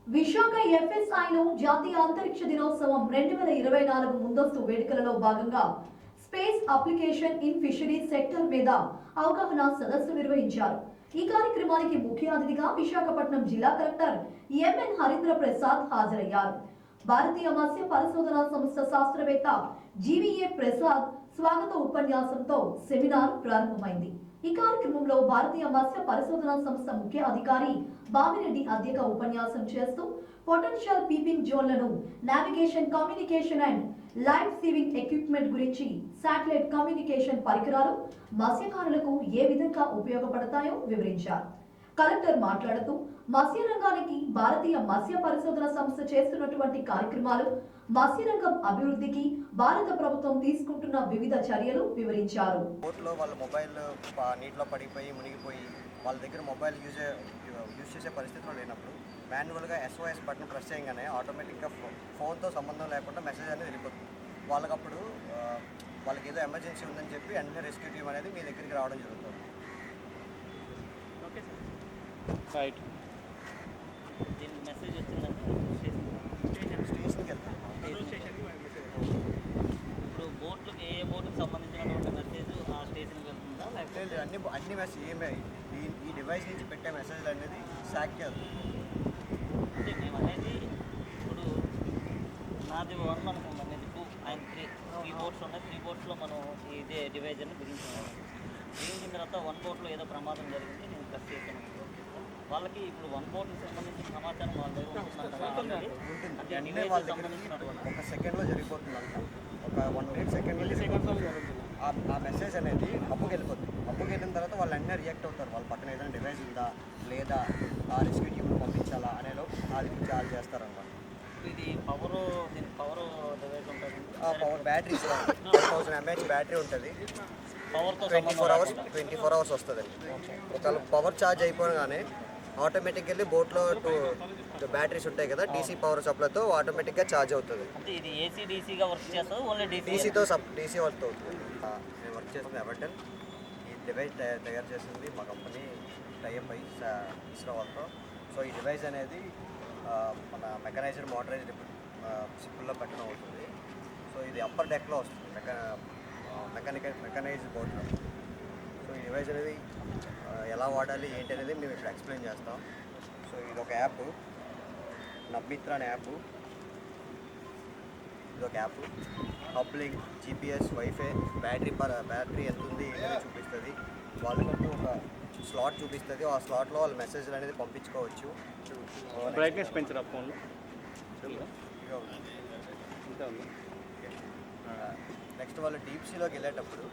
విశాఖ ఎఫ్ఎస్ఐలో జాతీయ అంతరిక్ష దినోత్సవం 2024 ముందస్తు వేడుకలలో భాగంగా space application in fisheries sector మీద అవగాహన సదస్సు నిర్వహించారు. ఈ కార్యక్రమానికి ముఖ్య అతిథిగా విశాఖపట్నం జిల్లా కలెక్టర్ ఎంఎన్ హరీంద్ర ప్రసాద్ హాజరయ్యారు. భారతీయ మత్స్య పరిశోధనా సంస్థ శాస్త్రవేత్త జీవీఏ ప్రసాద్ స్వాగత ఉపన్యాసంతో సెమినార్ ప్రారంభమైంది. ఈ కార్యక్రమంలో భారతీయ మత్స్య పరిశోధనా సంస్థ ముఖ్య అధికారి బామిరెడ్డి అధ్యక్ష ఉపన్యాసం చేస్తూ పొటెన్షియల్ పీపింగ్ జోన్లను, navigation, communication and life saving equipment గురించి, శాటిలైట్ కమ్యూనికేషన్ పరికరాలు మత్స్యకారులకు ఏ విధంగా ఉపయోగపడతాయో వివరించారు. కలెక్టర్ మాట్లాడుతూ మత్స్య రంగానికి భారతీయ మత్స్య పరిశోధన సంస్థ చేస్తున్నటువంటి కార్యక్రమాలు, మత్స్యరంగం అభివృద్ధికి భారత ప్రభుత్వం తీసుకుంటున్న వివిధ చర్యలు వివరించారు. బోట్లో వాళ్ళ మొబైల్ నీటిలో పడిపోయి మునిగిపోయి వాళ్ళ దగ్గర మొబైల్ యూజ్ చేసే పరిస్థితిలో లేనప్పుడు మాన్యువల్గా SOS బటన్ ప్రెస్ చేయగానే ఆటోమేటిక్గా ఫోన్తో సంబంధం లేకుండా మెసేజ్ అనేది వెళ్ళిపోతుంది. వాళ్ళకప్పుడు వాళ్ళకి ఏదో ఎమర్జెన్సీ ఉందని చెప్పి వెంటనే రెస్క్యూ టీమ్ అనేది మీ దగ్గరికి రావడం జరుగుతుంది. రైట్. దీనికి మెసేజ్ వచ్చిందంటే స్టేషన్కి వెళ్తాం. ఇప్పుడు బోట్లకి ఏ బోట్కి సంబంధించినటువంటి మెసేజ్ ఆ స్టేషన్కి వెళ్తుందా లేకపోతే అన్ని మెసేజ్ ఈ డివైస్ నుంచి పెట్టే మెసేజ్లు అనేది శాక్ చేస్తుంది. అంటే మేము అనేది ఇప్పుడు నాది 1 అనుకుంటాం, అనేది 2 అండ్ 3 బోట్స్ ఉన్నాయి. 3 బోట్స్లో మనం ఇదే డివైజ్ అని బిగించాము. బిగించిన తర్వాత 1 బోట్లో ఏదో ప్రమాదం జరిగింది, నేను ప్రెస్ చేశాను. వాళ్ళకి ఇప్పుడు 1 బోట్కి సంబంధించిన సమాచారం వాళ్ళ దగ్గర ఉంటుంది. అన్నీ వాళ్ళ దగ్గర ఒక సెకండ్లో జరిగిపోతుంది. ఒక 1 minute సెకండ్లో ఆ మెసేజ్ అనేది అప్పుకి వెళ్ళిపోతుంది. అప్పుకి వెళ్ళిన తర్వాత వాళ్ళు అన్నీ రియాక్ట్ అవుతారు. వాళ్ళ పక్కన ఏదైనా డివైస్ ఉందా లేదా ఆ రెస్క్యూ టీమ్ పంపించాలా అనేలో అది చార్జ్ చేస్తారన్నమాట. ఇది దీనికి పవర్ డివైస్ ఉంటుంది. పవర్ బ్యాటరీ 1000 mAh బ్యాటరీ ఉంటుంది. పవర్తో 24 hours వస్తుంది. ఒకవేళ పవర్ ఛార్జ్ అయిపోగానే ఆటోమేటిక్గా బోట్లో బ్యాటరీస్ ఉంటాయి కదా, DC పవర్ సప్లైతో ఆటోమేటిక్గా ఛార్జ్ అవుతుంది. అంటే ఇది AC/DCగా వర్క్ చేస్తుంది, ఓన్లీ DC వర్క్ అవుతుంది. నేను వర్క్ చేస్తుంది ఎవటన్. ఈ డివైస్ తయారు చేసింది మా కంపెనీ టైఅప్ అయ్యి ఇస్రో వాళ్ళతో. సో ఈ డివైస్ అనేది మన మెకనైజ్డ్ మోటరైజ్డ్ షిప్పుల్లో పెట్టడం అవుతుంది. సో ఇది అప్పర్ డెక్లో వస్తుంది, మెకనైజ్డ్ బోట్లో. సో ఈ డివైస్ అనేది ఎలా వాడాలి ఏంటి అనేది మేము ఇక్కడ ఎక్స్ప్లెయిన్ చేస్తాం. సో ఇది ఒక యాప్, నబ్మిత్ర అనే యాప్. ఇది ఒక app uplink, GPS, wifi, battery ఎంత ఉంది అనేది చూపిస్తుంది. వాళ్ళకంటూ ఒక స్లాట్ చూపిస్తుంది. ఆ స్లాట్లో వాళ్ళ మెసేజ్లు అనేది పంపించుకోవచ్చు. బ్రైట్నెస్ పెంచరా ఫోన్లో? నెక్స్ట్ వాళ్ళు డీప్ సీలోకి వెళ్ళేటప్పుడు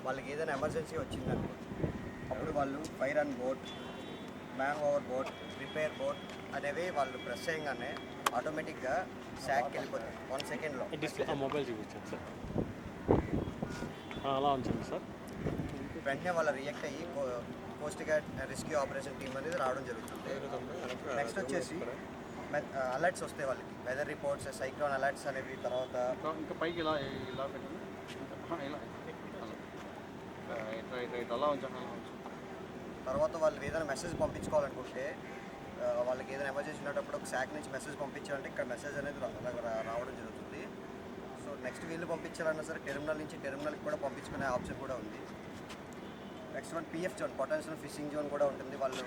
వాళ్ళకి ఏదైనా ఎమర్జెన్సీ వచ్చిందనుకో, అప్పుడు వాళ్ళు fire on boat, man over boat, repair boat అనేవి వాళ్ళు ప్రెస్ చేయగానే ఆటోమేటిక్గా శాక్కి వెళ్ళిపోతుంది 1 సెకండ్లో. మొబైల్ చూపించారు సార్, అలా ఉంచండి సార్. వెంటనే వాళ్ళు రియాక్ట్ అయ్యి coast guard rescue operation team అనేది రావడం జరుగుతుంది. నెక్స్ట్ వచ్చేసి అలర్ట్స్ వస్తాయి వాళ్ళకి, వెదర్ రిపోర్ట్స్, సైక్లోన్ అలర్ట్స్ అనేవి. తర్వాత ఇంకా పైకి ఇలా పెట్టండి, అలా ఉంచండి. తర్వాత వాళ్ళు ఏదైనా మెసేజ్ పంపించుకోవాలనుకుంటే, వాళ్ళకి ఏదైనా ఎమర్జెన్సీ ఉన్నప్పుడు ఒక శాక్ నుంచి మెసేజ్ పంపించాలంటే ఇక్కడ మెసేజ్ అనేది రావడం జరుగుతుంది. సో నెక్స్ట్ వీళ్ళు పంపించాలన్నా సరే టెర్మినల్ నుంచి టెర్మినల్కి కూడా పంపించుకునే ఆప్షన్ కూడా ఉంది. Next one PF zone, potential fishing zone కూడా ఉంటుంది. వాళ్ళు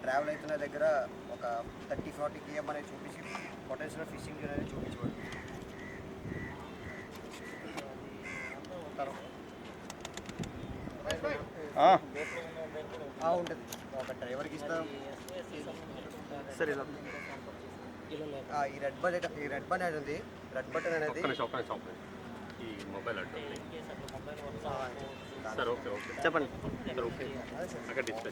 ట్రావెల్ అవుతున్న దగ్గర ఒక 30-40 km అనేది చూపించి పొటెన్షియల్ ఫిషింగ్ జోన్ అనేది చూపించబడుతుంది. ఉంటుంది. ఒక డ్రైవర్కి ఇస్తాం. సరే ఇలా ఈ రెడ్ బటన్ అనేది ఈ మొబైల్ అంటే సార్ ఓకే చెప్పండి సార్. ఓకే అక్కడ డిస్ప్లే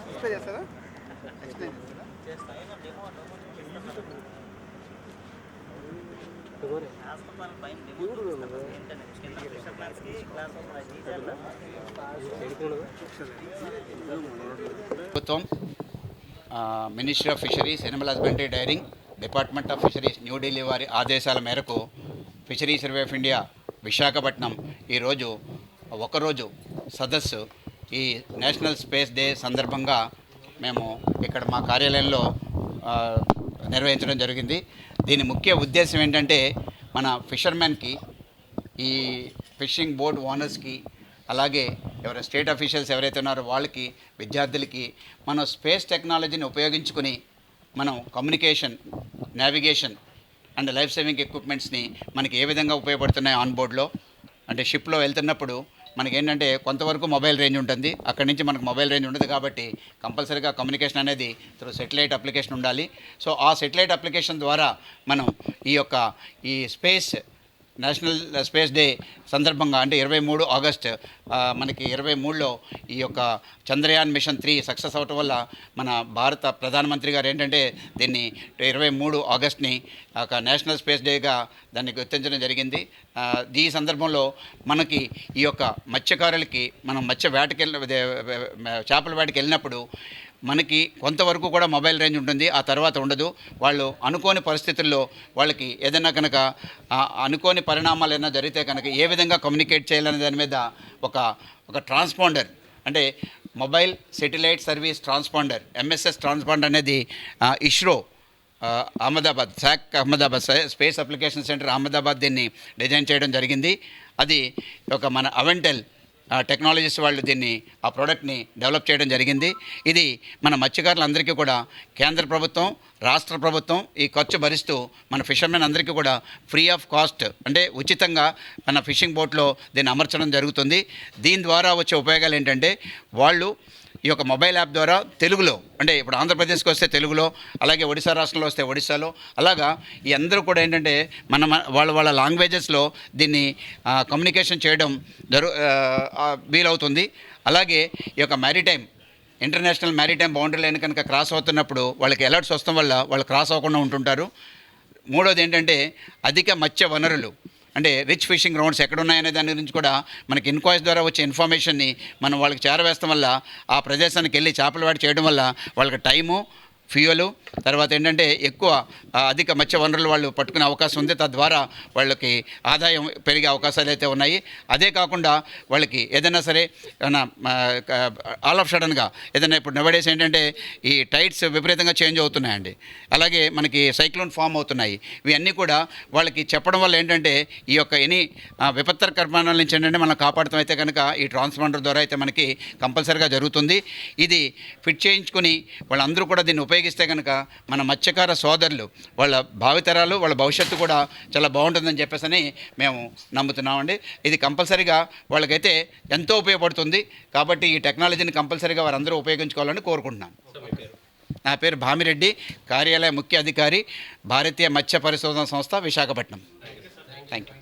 ఎక్స్ప్లెయిన్ చేస్తారా? ప్రభుత్వం, ministry of fisheries, Animal husbandry, daring department of fisheries New Delhi వారి ఆదేశాల మేరకు fisheries survey of India Visakhapatnam ఈరోజు ఒకరోజు సదస్సు ఈ నేషనల్ స్పేస్ డే సందర్భంగా మేము ఇక్కడ మా కార్యాలయంలో నిర్వహించడం జరిగింది. దీని ముఖ్య ఉద్దేశం ఏంటంటే మన ఫిషర్మెన్కి, ఈ ఫిషింగ్ బోట్ ఓనర్స్కి, అలాగే ఎవరైనా స్టేట్ అఫీషియల్స్ ఎవరైతే ఉన్నారో వాళ్ళకి, విద్యార్థులకి మనం స్పేస్ టెక్నాలజీని ఉపయోగించుకుని మనం communication, navigation and life saving ఎక్విప్మెంట్స్ని మనకి ఏ విధంగా ఉపయోగపడుతున్నాయి ఆన్ బోర్డ్లో. అంటే షిప్లో వెళ్తున్నప్పుడు మనకేంటంటే కొంతవరకు మొబైల్ రేంజ్ ఉంటుంది, అక్కడి నుంచి మనకు మొబైల్ రేంజ్ ఉండదు కాబట్టి కంపల్సరీగా కమ్యూనికేషన్ అనేది త్రూ సెటిలైట్ అప్లికేషన్ ఉండాలి. సో ఆ సెటిలైట్ అప్లికేషన్ ద్వారా మనం ఈ నేషనల్ స్పేస్ డే సందర్భంగా అంటే 23 ఆగస్ట్ మనకి 23లో ఈ యొక్క చంద్రయాన్ మిషన్ 3 సక్సెస్ అవటం వల్ల మన భారత ప్రధానమంత్రి గారు ఏంటంటే దీన్ని 23 ఆగస్ట్ని ఒక నేషనల్ స్పేస్ డేగా దాన్ని గుర్తించడం జరిగింది. ఈ సందర్భంలో మనకి ఈ యొక్క మత్స్యకారులకి మనం చేపల వేటకి వెళ్ళినప్పుడు మనకి కొంతవరకు కూడా మొబైల్ రేంజ్ ఉంటుంది, ఆ తర్వాత ఉండదు. వాళ్ళు అనుకోని పరిస్థితుల్లో వాళ్ళకి ఏదైనా కనుక అనుకోని పరిణామాలు ఏదైనా జరిగితే కనుక ఏ విధంగా కమ్యూనికేట్ చేయాలనే దాని మీద ఒక ట్రాన్స్పాండర్ అంటే mobile satellite service transponder MSS transponder అనేది ISRO Ahmedabad space application centre Ahmedabad design డిజైన్ చేయడం జరిగింది. అది మన అవెంటెల్ టెక్నాలజీస్ వాళ్ళు ఆ ప్రోడక్ట్ని డెవలప్ చేయడం జరిగింది. ఇది మన మత్స్యకారులందరికీ కూడా కేంద్ర ప్రభుత్వం, రాష్ట్ర ప్రభుత్వం ఈ ఖర్చు భరిస్తూ మన ఫిషర్మెన్ అందరికీ కూడా ఫ్రీ ఆఫ్ కాస్ట్ అంటే ఉచితంగా మన ఫిషింగ్ బోట్లో దీన్ని అమర్చడం జరుగుతుంది. దీని ద్వారా వచ్చే ఉపయోగాలు ఏంటంటే వాళ్ళు ఈ యొక్క మొబైల్ యాప్ ద్వారా తెలుగులో అంటే ఇప్పుడు ఆంధ్రప్రదేశ్కి వస్తే తెలుగులో, అలాగే ఒడిశా రాష్ట్రంలో వస్తే ఒడిశాలో, అలాగా ఈ అందరూ కూడా ఏంటంటే వాళ్ళ లాంగ్వేజెస్లో దీన్ని కమ్యూనికేషన్ చేయడం వీలవుతుంది. అలాగే ఈ యొక్క ఇంటర్నేషనల్ మ్యారిటైమ్ బౌండరీ లైన్ కనుక క్రాస్ అవుతున్నప్పుడు వాళ్ళకి అలర్ట్స్ వస్తాం వల్ల వాళ్ళు క్రాస్ అవ్వకుండా ఉంటుంటారు. మూడోది ఏంటంటే అధిక మత్స్య వనరులు అంటే రిచ్ ఫిషింగ్ గ్రౌండ్స్ ఎక్కడున్నాయనే దాని గురించి కూడా మనకి ఇన్క్వైరీస్ ద్వారా వచ్చే ఇన్ఫర్మేషన్ని మనం వాళ్ళకి చేరవేస్తాం వల్ల ఆ ప్రదేశానికి వెళ్ళి చేపల వేట చేయడం వల్ల వాళ్ళకి టైము, ఫ్యూయలు, తర్వాత ఏంటంటే ఎక్కువ అధిక మత్స్య వనరులు వాళ్ళు పట్టుకునే అవకాశం ఉంది. తద్వారా వాళ్ళకి ఆదాయం పెరిగే అవకాశాలు అయితే ఉన్నాయి. అదే కాకుండా వాళ్ళకి ఏదైనా సరే ఆల్ ఆఫ్ సడన్గా ఏదైనా ఇప్పుడు నవడేస్ ఏంటంటే ఈ టైడ్స్ విపరీతంగా చేంజ్ అవుతున్నాయండి, అలాగే మనకి సైక్లోన్ ఫామ్ అవుతున్నాయి. ఇవన్నీ కూడా వాళ్ళకి చెప్పడం వల్ల ఏంటంటే ఈ యొక్క విపత్తర పరిమాణాల నుంచి ఏంటంటే మనం కాపాడుతాం అయితే కనుక ఈ ట్రాన్స్పాండర్ ద్వారా అయితే మనకి కంపల్సరీగా జరుగుతుంది. ఇది ఫిట్ చేయించుకుని వాళ్ళందరూ కూడా దీన్ని ఉపయోగిస్తే కనుక మన మత్స్యకార సోదరులు వాళ్ళ భావితరాలు, వాళ్ళ భవిష్యత్తు కూడా చాలా బాగుంటుందని చెప్పేసి మేము నమ్ముతున్నామండి. ఇది కంపల్సరీగా వాళ్ళకైతే ఎంతో ఉపయోగపడుతుంది కాబట్టి ఈ టెక్నాలజీని కంపల్సరీగా వారందరూ ఉపయోగించుకోవాలని కోరుకుంటున్నాను. నా పేరు భామిరెడ్డి, కార్యాలయ ముఖ్య అధికారి, భారతీయ మత్స్య పరిశోధన సంస్థ, విశాఖపట్నం. Thank you.